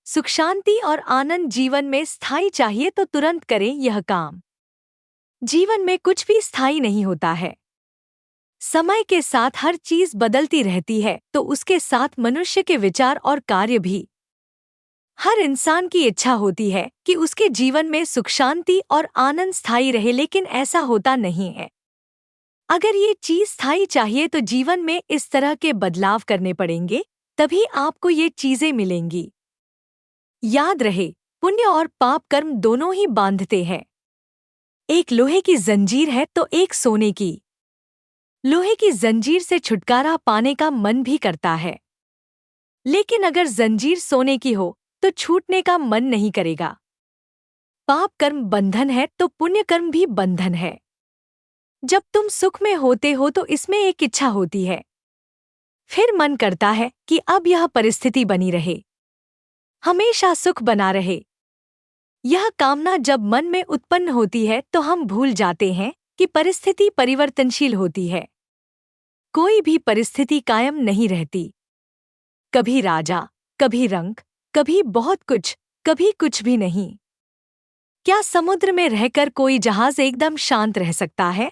सुख शांति और आनंद जीवन में स्थायी चाहिए तो तुरंत करें यह काम। जीवन में कुछ भी स्थायी नहीं होता है। समय के साथ हर चीज बदलती रहती है, तो उसके साथ मनुष्य के विचार और कार्य भी। हर इंसान की इच्छा होती है कि उसके जीवन में सुख शांति और आनंद स्थायी रहे, लेकिन ऐसा होता नहीं है। अगर ये चीज स्थायी चाहिए तो जीवन में इस तरह के बदलाव करने पड़ेंगे, तभी आपको ये चीजें मिलेंगी। याद रहे, पुण्य और पाप कर्म दोनों ही बांधते हैं। एक लोहे की जंजीर है तो एक सोने की। लोहे की जंजीर से छुटकारा पाने का मन भी करता है, लेकिन अगर जंजीर सोने की हो तो छूटने का मन नहीं करेगा। पाप कर्म बंधन है तो पुण्य कर्म भी बंधन है। जब तुम सुख में होते हो तो इसमें एक इच्छा होती है, फिर मन करता है कि अब यह परिस्थिति बनी रहे, हमेशा सुख बना रहे। यह कामना जब मन में उत्पन्न होती है तो हम भूल जाते हैं कि परिस्थिति परिवर्तनशील होती है। कोई भी परिस्थिति कायम नहीं रहती। कभी राजा, कभी रंक, कभी बहुत कुछ, कभी कुछ भी नहीं। क्या समुद्र में रहकर कोई जहाज एकदम शांत रह सकता है?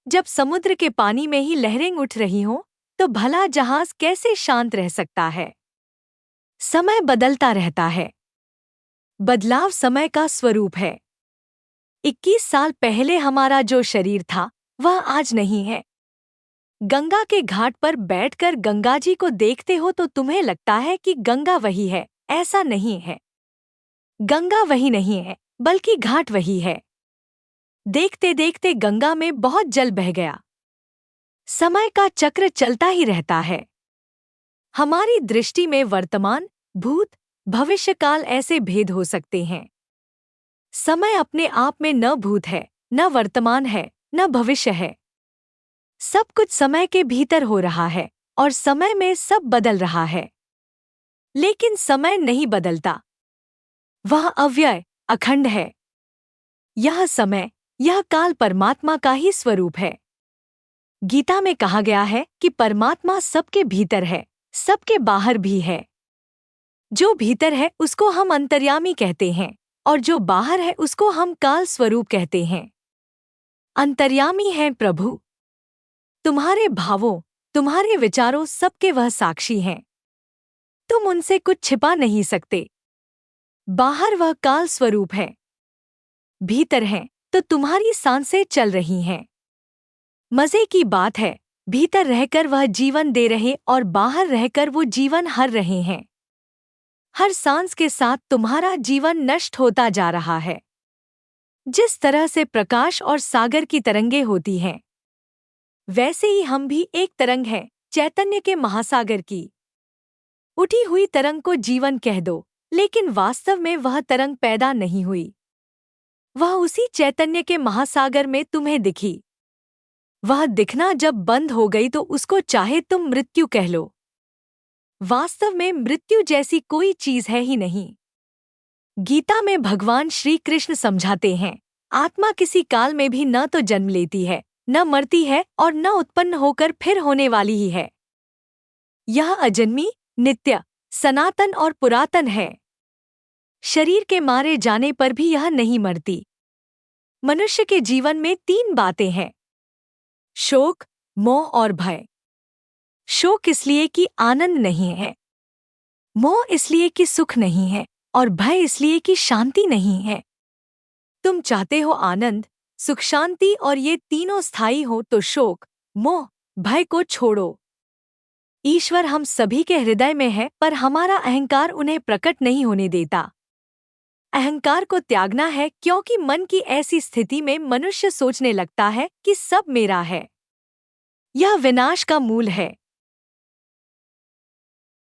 जब समुद्र के पानी में ही लहरें उठ रही हों, तो भला जहाज कैसे शांत रह सकता है? समय बदलता रहता है। बदलाव समय का स्वरूप है। 21 साल पहले हमारा जो शरीर था वह आज नहीं है। गंगा के घाट पर बैठकर गंगा जी को देखते हो तो तुम्हें लगता है कि गंगा वही है। ऐसा नहीं है। गंगा वही नहीं है, बल्कि घाट वही है। देखते देखते गंगा में बहुत जल बह गया। समय का चक्र चलता ही रहता है। हमारी दृष्टि में वर्तमान, भूत, भविष्यकाल ऐसे भेद हो सकते हैं। समय अपने आप में न भूत है, न वर्तमान है, न भविष्य है। सब कुछ समय के भीतर हो रहा है और समय में सब बदल रहा है। लेकिन समय नहीं बदलता, वह अव्यय, अखंड है। यह समय, यह काल परमात्मा का ही स्वरूप है। गीता में कहा गया है कि परमात्मा सबके भीतर है, सबके बाहर भी है। जो भीतर है उसको हम अंतर्यामी कहते हैं और जो बाहर है उसको हम काल स्वरूप कहते हैं। अंतर्यामी है प्रभु। तुम्हारे भावों, तुम्हारे विचारों सबके वह साक्षी हैं। तुम उनसे कुछ छिपा नहीं सकते। बाहर वह काल स्वरूप है। भीतर है तो तुम्हारी सांसें चल रही हैं। मजे की बात है, भीतर रहकर वह जीवन दे रहे और बाहर रहकर वो जीवन हर रहे हैं। हर सांस के साथ तुम्हारा जीवन नष्ट होता जा रहा है। जिस तरह से प्रकाश और सागर की तरंगें होती हैं, वैसे ही हम भी एक तरंग हैं, चैतन्य के महासागर की। उठी हुई तरंग को जीवन कह दो, लेकिन वास्तव में वह तरंग पैदा नहीं हुई। वह उसी चैतन्य के महासागर में तुम्हें दिखी। वह दिखना जब बंद हो गई तो उसको चाहे तुम मृत्यु कह लो। वास्तव में मृत्यु जैसी कोई चीज है ही नहीं। गीता में भगवान श्री कृष्ण समझाते हैं, आत्मा किसी काल में भी न तो जन्म लेती है, न मरती है और न उत्पन्न होकर फिर होने वाली ही है। यह अजन्मी, नित्य, सनातन और पुरातन है। शरीर के मारे जाने पर भी यह नहीं मरती। मनुष्य के जीवन में 3 बातें हैं: शोक, मोह और भय। शोक इसलिए कि आनंद नहीं है, मोह इसलिए कि सुख नहीं है और भय इसलिए कि शांति नहीं है। तुम चाहते हो आनंद, सुख, शांति और ये तीनों स्थायी हो तो शोक, मोह, भय को छोड़ो। ईश्वर हम सभी के हृदय में है, पर हमारा अहंकार उन्हें प्रकट नहीं होने देता। अहंकार को त्यागना है, क्योंकि मन की ऐसी स्थिति में मनुष्य सोचने लगता है कि सब मेरा है। यह विनाश का मूल है।